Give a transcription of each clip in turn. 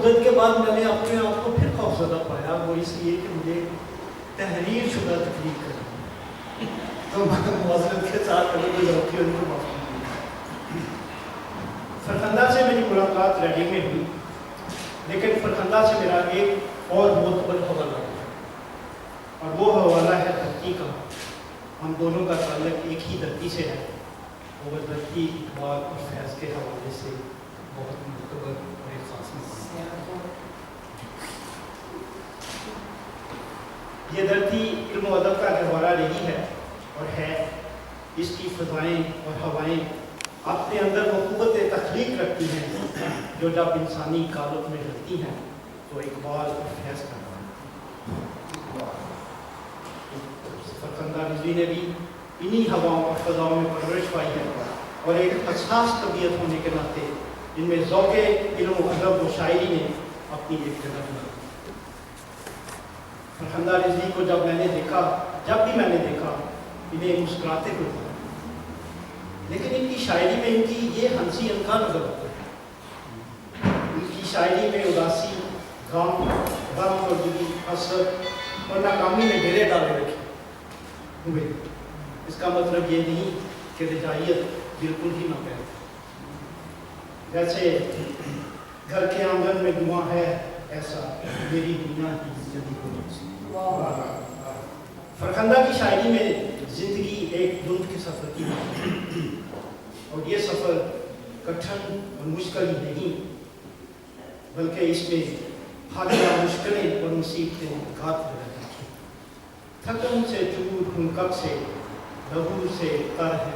مدت کے بعد میں نے اپنے آپ کو پھر خوفزدہ پایا، وہ اس لیے کہ مجھے تحریر شدہ تقریر کرنی، تو معذرت کے ساتھ ان کو معاف کیجیے۔ فرخندہ سے میری ملاقات ریڈیو میں ہوئی، لیکن فرخندہ سے میرا ایک اور معتبر حوالہ ہے، اور وہ حوالہ ہے دھرتی کا۔ ہم دونوں کا تعلق ایک ہی دھرتی سے ہے، اور دھرتی اقبال اور فیض کے حوالے سے بہت معتبر اور ایک خاص مقام ہے۔ یہ دھرتی علم و ادب کا گہوارہ رہی ہے اور ہے۔ اس کی فضائیں اور ہوائیں اپنے اندر وہ قوت تخلیق رکھتی ہیں جو جب انسانی قالب میں رہتی ہیں تو اقبال اور فیض کا نام۔ فرخندہ رضوی نے بھی انہی ہواؤں اور فضاؤں میں پرورش پائی ہے، اور ایک حساس طبیعت ہونے کے ناطے ان میں ذوق علم و ادب و شاعری نے اپنی ایک جگہ بنائی۔ فرخندہ رضوی کو جب بھی میں نے دیکھا انہیں مسکراتے ہوئے، لیکن ان کی شاعری میں ان کی یہ ہنسی انکا نظر آتا ہے۔ ان کی شاعری میں اداسی، غم اور دلی، حسرت اور ناکامی میں ڈیرے ڈالے رکھے ہوئے۔ اس کا مطلب یہ نہیں کہ رجائیت بالکل ہی نہ پہنتے، جیسے گھر کے آنگن میں دعا ہے ایسا میری دنیا ہی زندگی کو۔ فرخندہ کی شاعری میں زندگی ایک دھند کے سفر کی ہے، اور یہ سفر کٹھن اور مشکل ہی نہیں بلکہ اس میں حالیہ مشکلیں اور مصیبتیں گھات میں رہتی ہیں۔ تھکن سے چور ہنکک سے لہو سے تر ہے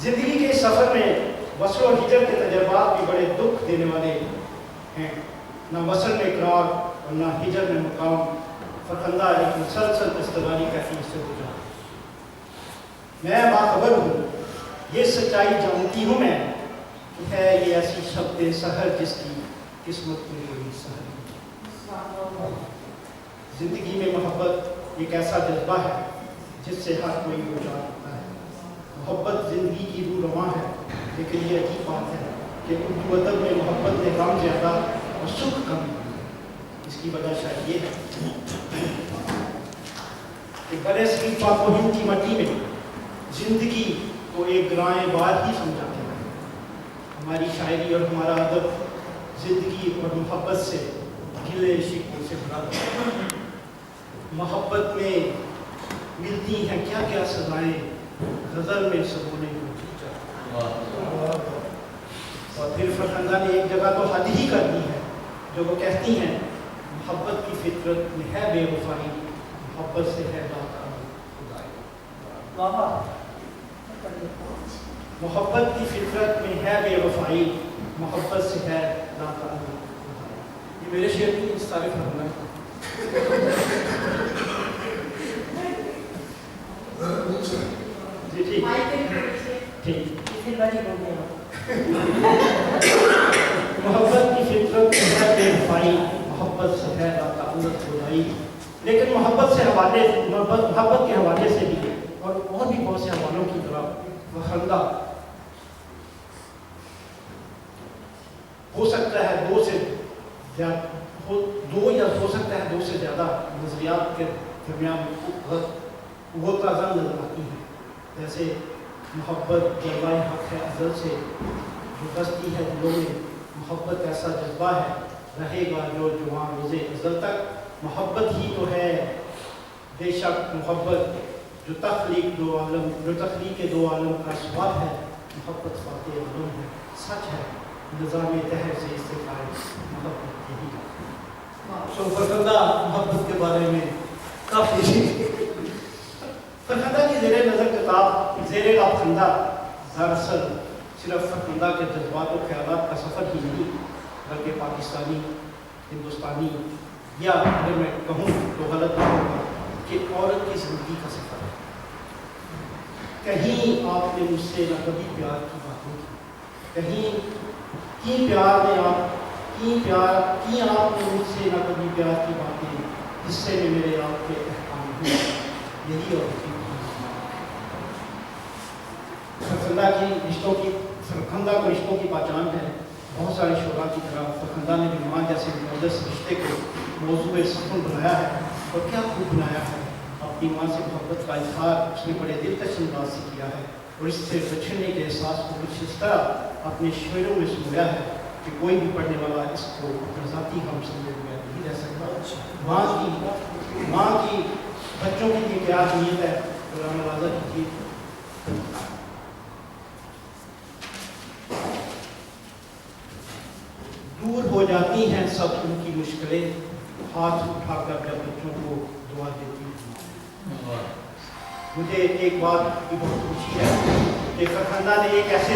زندگی کے سفر میں وصل و ہجر کے تجربات بھی بڑے دکھ دینے والے ہیں۔ نہ وصل میں اقرار اور نہ ہجر میں مقام۔ فرخندہ ایک مسلسل اضطراری کیفیت سے گزرا۔ میں باخبر ہوں، یہ سچائی جانتی ہوں میں کہ ہے یہ ایسی شب سحر جس کی قسمت میں کوئی سحر نہیں۔ زندگی میں محبت ایک ایسا جذبہ ہے جس سے ہر کوئی گزار ہوتا ہے۔ محبت زندگی کی روح رواں ہے، لیکن یہ عجیب بات ہے کہ اردو ادب میں محبت میں غم زیادہ اور سکھ کم ہے۔ اس کی وجہ شاید یہ ہے کہ برے صغیر پاک و ہند کی مٹی میں زندگی کو ایک گرائیں بار ہی سمجھاتے ہیں۔ ہماری شاعری اور ہمارا ادب زندگی اور محبت سے گلے شکوے سے بھرا ہے۔ محبت میں ملتی ہیں کیا کیا سزائیں، غزل میں سبونے کو کھینچا۔ اور پھر فرخندہ نے ایک جگہ تو حد ہی کر دی ہے جو وہ کہتی ہیں، محبت کی فطرت میں ہے بے وفائی، محبت سے ہے خدائی۔ محبت کی فطرت میں ہے بے وفائی، محبت سے ہے خدائی۔ یہ میرے شعر کی استعارف فرما ہے۔ جی ٹھیک محبت کی فطرت میں ہے بے وفائی، محبت سے ہے تعلق خدائی۔ لیکن محبت کے حوالے سے بھی اور بھی بہت سے حوالوں کی طرح فرخندہ ہو سکتا ہے دو سے زیادہ نظریات کے درمیان وہ تازہ نظر آتی ہیں، جیسے محبت جذبہ حق ہے ازل سے جو بستی ہے دلوں میں، محبت ایسا جذبہ ہے رہے گا جو جوان روزے ازل تک۔ محبت ہی تو ہے بے شک محبت جو تخلیق دو عالم کا سواد ہے۔ محبت فاتح عالم ہے، سچ ہے نظام دہر سے اس سے قائم محبت یہی ہے۔ سو فرخندہ محبت کے بارے میں کافی فرخندہ کی زیر نظر کتاب زیر خندہ دراصل صرف فرخندہ کے جذبات و خیالات کا سفر ہی نہیں بلکہ پاکستانی، ہندوستانی یا اگر میں کہوں تو غلط نہ ہوگا کہ عورت کی زندگی کا سفر ہے۔ کہیں آپ نے مجھ سے نہ کبھی پیار کی باتیں کی، کہیں کی پیار نے آپ نے مجھ سے نہ کبھی پیار کی باتیں، حصے میں میرے آپ کے احکام ہوئے، یہی عورت کی فرخندہ کو رشتوں کی پہچان ہے بہت سارے شعراء کی طرح فرخندہ نے بھی ماں جیسے مقدس رشتے کو موضوع سکون بنایا ہے، اور کیا خوب بنایا ہے۔ اپنی ماں سے محبت کا اظہار اس نے بڑے دلکش انداز سے کیا ہے، اور اس سے بچھڑنے کے احساس کو کچھ اس طرح اپنے شعروں میں سنویا ہے کہ کوئی بھی پڑھنے والا اس کو اپنا ذاتی غم سمجھے بغیر نہیں رہ سکتا۔ ماں کی بچوں کے لیے کیا اہمیت ہے، قرآن واضح کیجیے۔ دور ہو جاتی ہیں سب ان کی مشکلیں، ہاتھ اٹھا کر جب بچوں کو دعا دیتی ہیں۔ مجھے ایک بات کی بہت خوشی ہے کہ فرخندہ ایک ایسے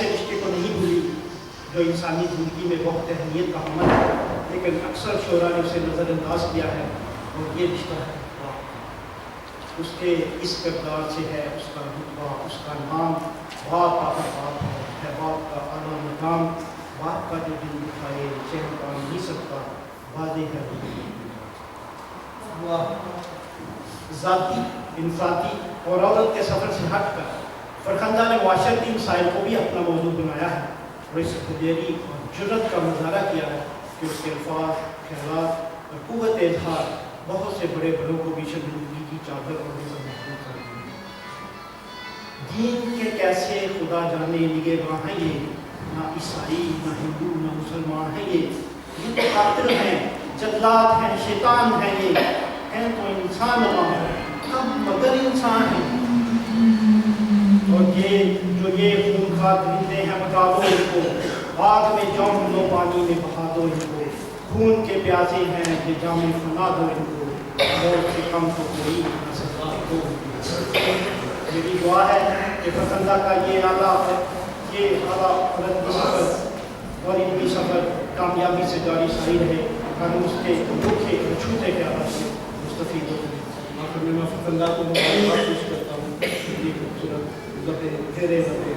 رشتے کو نہیں بھولی جو انسانی زندگی میں بہت اہمیت کا حامل ہے، لیکن اکثر شعراء نے اسے نظر انداز کیا ہے، اور یہ رشتہ ہے باپ۔ اس کے اس کردار سے ہے اس کا رتبہ، اس کا نام باپ آخر باپ ہے باپ کا اعلیٰ مقام۔ باپ کا جو دل دکھائے چہر پا نہیں سکتا، واضح ہے ذاتی، انفرادی اور عورت کے سفر سے ہٹ کر فرخندہ نے معاشرتی مسائل کو بھی اپنا موضوع بنایا ہے، اور اس دلیری اور جرت کا مظاہرہ کیا ہے کہ اس کے الفاظ، خیالات اور قوت اظہار بہت سے بڑے بڑوں کو بھی شرمندگی کی چادر اور نظر محفوظ کر دی۔ دین کے کیسے خدا جانے نگہباں ہیں یہ، نہ عیسائی نہ ہندو نہ مسلمان ہیں یہ تو قاتل ہیں، جلاد ہیں، شیطان ہیں، یہ ہیں تو انسان ہم مگر انسان ہیں، اور یہ خونخوار درندے ہیں مٹا دو ان کو، آگ میں جم دو پانی میں بہا دو ان کو، خون کے پیاسے ہیں یہ جام فنا دو ان کو، موت سے کم تو کوئی نہ سزا دو ان کو۔ میری دعا ہے کہ فرخندہ کا یہ اعلیٰ رتبی سفر اور علمی سفر کامیابی سے جاری ساری رہے، ہم اس کے دکھے اور چھوٹے خیالات سے مستفید ہو گئے۔ آخر میں فرخندہ کو مبارکباد پیش کرتا ہوں، یہ خوبصورت لبے تیرے لبے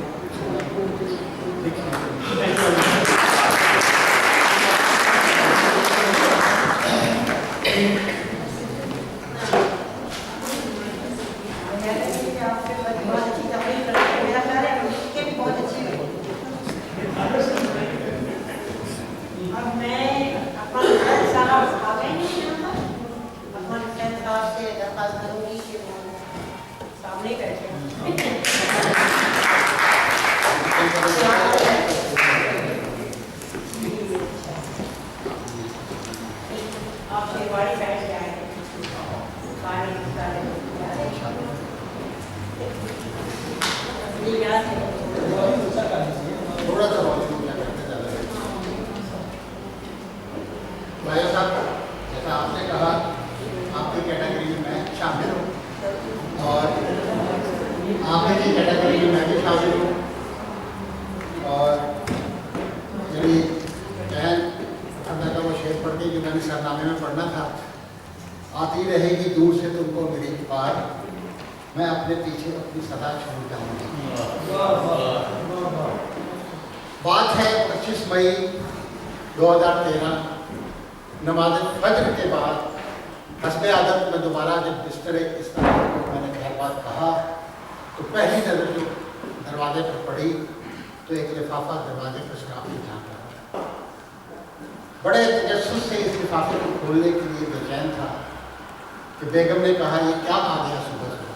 بات ہے 25 مئی 2013 نماز فجر کے بعد حسب عادت میں دوبارہ جب بستر اس طرح میں نے خیر بات کہا تو پہلی نظر جو دروازے پر پڑی تو ایک لفافہ دروازے پر شراب میں جھانک رہا تھا۔ بڑے تجسس سے اس لفافے کو کھولنے کے لیے بے چین تھا کہ بیگم نے کہا یہ کیا آ گیا صبح صبح۔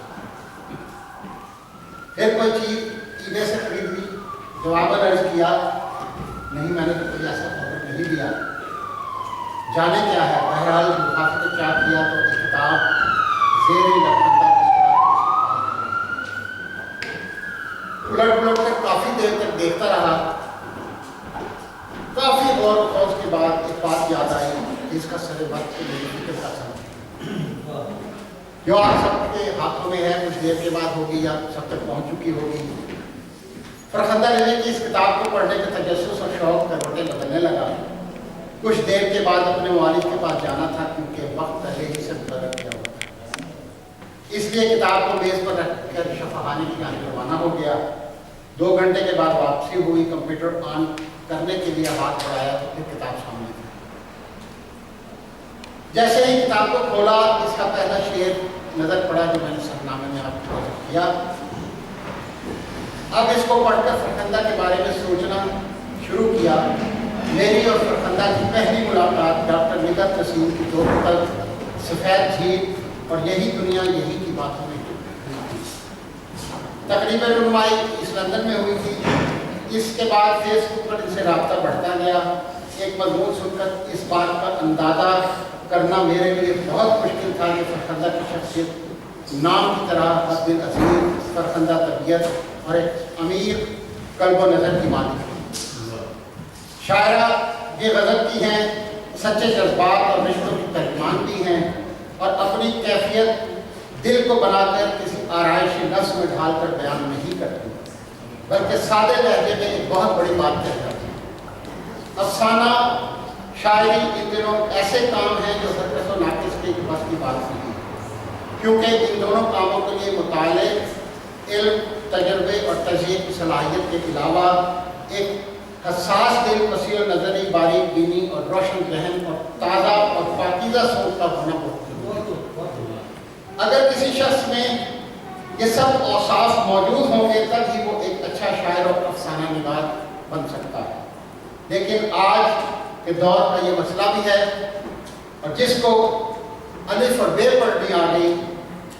پھر کوئی چیز ای بے سے خرید لی، جواباً عرض کیا نہیں میں نے تو کوئی ایسا آڈر نہیں دیا، جانے کیا ہے۔ بہرحال لفافے کو چیک کیا تو ایک کتاب زیر لفندہ الٹ پلٹ کر کافی دیر تک دیکھتا رہا۔ کافی غور و خوض کے بعد ایک بات یاد آئی کہ اس کا سر وقت کو میری فکر کا سمجھ جو آپ سب کے ہاتھوں میں ہے، کچھ دیر کے بعد ہوگی یا سب تک پہنچ چکی ہوگی۔ فرخندہ نے کی اس کتاب کو پڑھنے کے تجسس اور شوق کروٹیں بدلنے لگا۔ کچھ دیر کے بعد اپنے والد کے پاس جانا تھا کیونکہ وقت پہلے ہی سے گزر گیا ہوا تھا، اس لیے کتاب کو میز پر رکھ کر شفاخانے کی جانب روانہ ہو گیا۔ 2 گھنٹے کے بعد واپسی ہوئی، کمپیوٹر آن کرنے کے لیے ہاتھ بڑھایا تو پھر کتاب سامنے تھی۔ جیسے ہی کتاب کو کھولا اس کا پہلا شعر نظر پڑا جو میں نے سرنامے میں آپ کو کیا۔ اب اس کو پڑھ کر فرخندہ کے بارے میں سوچنا شروع کیا. میری اور فرخندہ کی پہلی ملاقات ڈاکٹر نگہت نسیم کی 2 بوتل سفید جھیل اور یہی دنیا یہی کی باتوں میں ہوئی تھی. تقریباً رنمائی اس لندن میں ہوئی تھی. اس کے بعد فیس بک پر ان سے رابطہ بڑھتا گیا. ایک مضمون سن کر اس بات کا اندازہ کرنا میرے لیے بہت مشکل تھا کہ فرخندہ کی شخصیت نام کی طرح حد دل عظیم، فرخندہ طبیعت اور ایک امیر قلب و نظر کی مالک ہے. شاعرہ یہ غضب کی ہیں، سچے جذبات اور رشتوں کی ترجمان بھی ہیں اور اپنی کیفیت دل کو بنا کر کسی آرائشی لفظ میں ڈھال کر بیان نہیں کرتی، بلکہ سادے لہجے میں ایک بہت بڑی بات کہہ جاتی ہے. افسانہ شاعری ان دنوں ایسے کام ہیں جو حرکت و ناقص کے بس کی بات نہیں ہے، کیونکہ ان دونوں کاموں کے لیے مطالعے، علم، تجربے اور تجزیے کی صلاحیت کے علاوہ ایک حساس دل، وسیع نظری، باریک بینی اور روشن ذہن اور تازہ اور پاکیزہ سوچ کا ہونا بہت ضروری ہے. اگر کسی شخص میں یہ سب اوصاف موجود ہوں گے تب ہی وہ ایک اچھا شاعر اور افسانہ نگار بن سکتا ہے. لیکن آج کے دور کا یہ مسئلہ بھی ہے، اور جس کو الف اور بے پڑھنی آ گئی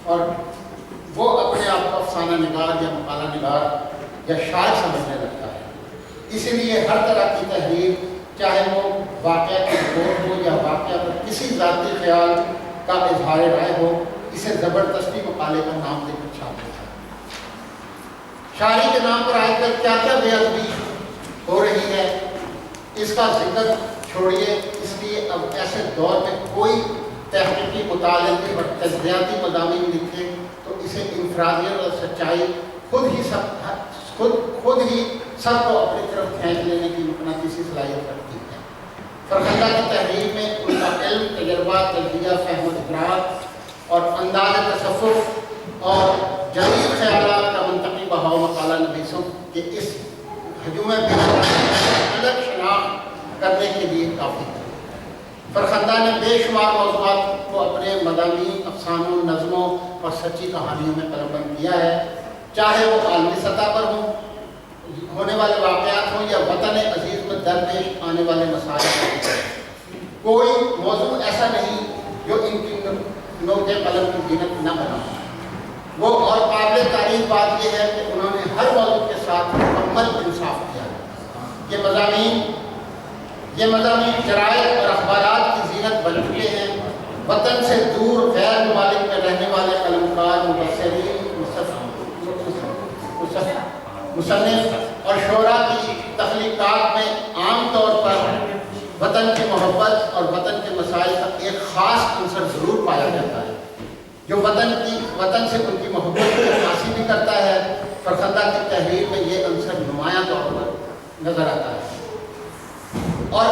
اور وہ اپنے آپ کو افسانہ نگار یا مقالہ نگار یا شاعر سمجھنے لگتا ہے. اسی لیے ہر طرح کی تحریر، چاہے وہ واقعہ کی رپورٹ ہو یا واقعہ پر کسی ذاتی خیال کا اظہار رائے ہو، اسے زبردستی مقالے کا نام دے کر چھاپ دیتا ہے. شاعری کے نام پر آج کل کیا کیا بے ادبی ہو رہی ہے اس کا ذکر چھوڑیے. اس لیے اب ایسے دور میں کوئی تحقیقی مطالعے اور تجزیاتی مضامین لکھے تو اسے انفرادیت اور سچائی خود ہی سب کو اپنی طرف کھینچ لینے کی مقناطیسی صلاحیت رکھتی ہے. فرخندہ کی تحریر میں ان کا علم، تجربہ، تجزیہ، فہم و ادراک اور انداز تصوف اور جدید خیالات کا منطقی بہاؤ مقالہ نویسوں کے اس ہجوم الگ شناخت کرنے کے لیے کافی ہے. فرخندہ نے بے شمار موضوعات کو اپنے مضامین، افسانوں، نظموں اور سچی کہانیوں میں قلم بند کیا ہے، چاہے وہ عالمی سطح پر ہونے والے واقعات ہوں یا وطن عزیز میں درپیش آنے والے مسائل. کوئی موضوع ایسا نہیں جو ان کی نوک قلم کی زینت نہ بنا. وہ اور قابل تعریف بات یہ ہے کہ انہوں نے ہر موضوع کے ساتھ مکمل انصاف کیا. یہ مضامین جرائد اور اخبارات کی زینت بن چکے ہیں. وطن سے دور غیر ممالک میں رہنے والے قلمکار، مبصرین، مصنف اور شعراء کی تخلیقات میں عام طور پر وطن کی محبت اور وطن کے مسائل کا ایک خاص عنصر ضرور پایا جاتا ہے جو وطن سے ان کی محبت کو عکاسی بھی کرتا ہے. فرخندہ کی تحریر میں یہ عنصر نمایاں طور پر نظر آتا ہے اور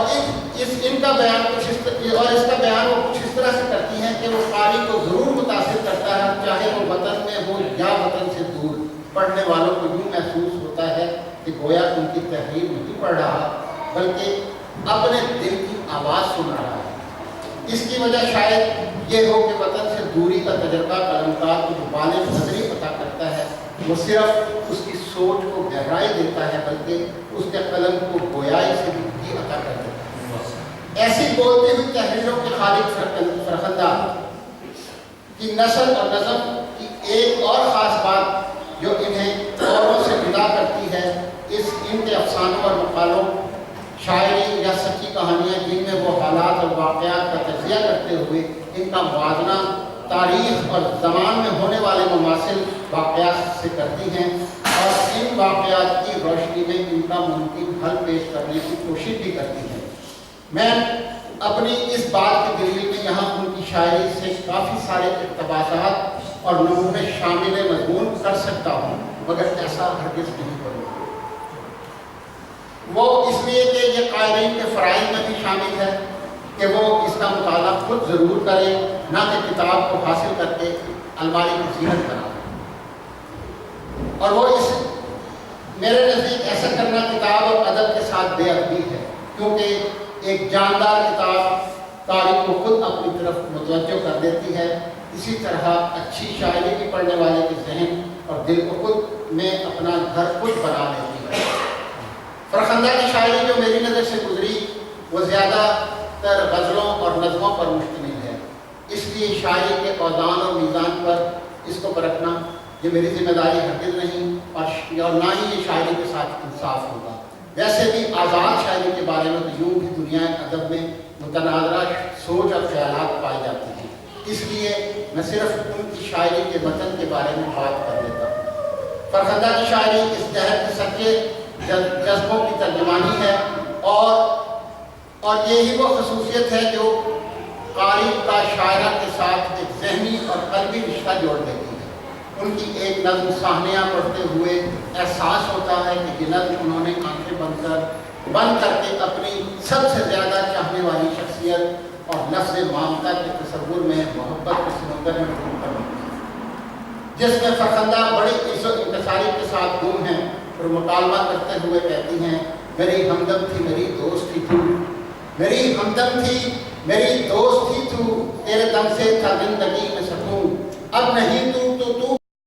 اس کا بیان وہ کچھ اس طرح سے کرتی ہیں کہ وہ قاری کو ضرور متاثر کرتا ہے، چاہے وہ وطن میں ہو یا وطن سے دور. پڑھنے والوں کو یوں محسوس ہوتا ہے کہ گویا ان کی تحریر نہیں پڑھ رہا بلکہ اپنے دل کی آواز سن رہا ہے. اس کی وجہ شاید یہ ہو کہ وطن سے دوری کا تجربہ قلمکار کو جو بالغ نظری عطا کرتا ہے وہ صرف اس کی سوچ کو گہرائی دیتا ہے بلکہ اس کے قلم کو گویائی سے بھی عطا کر دیتا ہے. ایسی بولتی ہوئی تحریروں کے خالق فرخندہ کی نثر اور نظم کی ایک اور خاص بات جو انہیں اوروں سے جدا کرتی ہے، ان کے افسانوں اور مقالوں، شاعری یا سچی کہانیاں جن میں وہ حالات اور واقعات کا تجزیہ کرتے ہوئے ان کا موازنہ تاریخ اور زمان میں ہونے والے مماثل واقعات سے کرتی ہیں اور ان واقعات کی روشنی میں ان کا ممکن حل پیش کرنے کی کوشش بھی کرتی ہیں. میں اپنی اس بات کی دلیل میں یہاں ان کی شاعری سے کافی سارے اقتباسات اور نمونے شامل مضمون کر سکتا ہوں، مگر ایسا ہرگز نہیں کروں. وہ اس لیے کہ یہ قائلین کے فرائض میں بھی شامل ہے کہ وہ اس کا مطالعہ خود ضرور کرے، نہ کہ کتاب کو حاصل کر کے الماری کی زینت بنا. اور وہ میرے نزدیک ایسا کرنا کتاب اور ادب کے ساتھ بے ادبی ہے، کیونکہ ایک جاندار کتاب قاری کو خود اپنی طرف متوجہ کر دیتی ہے. اسی طرح اچھی شاعری بھی پڑھنے والے کے ذہن اور دل کو خود میں اپنا گھر خود بنا لیتی ہے. فرخندہ کی شاعری جو میری نظر سے گزری وہ زیادہ تر غزلوں اور نظموں پر مشتمل ہے، اس لیے شاعری کے اوزان اور میزان پر اس کو پرکھنا یہ میری ذمہ داری ہرگز نہیں، اور نہ ہی یہ شاعری کے ساتھ انصاف ہوگا۔ ویسے بھی آزاد شاعری کے بارے میں تو یوں بھی دنیا ادب میں متنازعہ سوچ اور خیالات پائے جاتے ہیں، اس لیے میں صرف ان کی شاعری کے متن کے بارے میں بات کر لیتا ہوں۔ فرخندہ کی شاعری اس دہر کے سچے جذبوں کی ترجمانی ہے، اور یہی وہ خصوصیت ہے جو قاری کا شاعرہ کے ساتھ ایک ذہنی اور قلبی رشتہ جوڑ دیتی ہے۔ ان کی ایک نظم سانحہ پڑھتے ہوئے احساس ہوتا ہے کہ یہ نظم انہوں نے آنکھیں بند کر کے اپنی سب سے زیادہ چاہنے والی شخصیت اور لفظ مامتا کے تصور میں محبت کے سمندر میں ڈوب کر دی، جس میں فرخندہ بڑی عزت انتصاری کے ساتھ گم ہیں اور مکالمہ کرتے ہوئے کہتی ہیں، میری ہمدم تھی میری دوست تھی تو، میری ہمدم تھی میری دوست تھی تو، تیرے دم سے تھا زندگی میں سکون، اب نہیں تو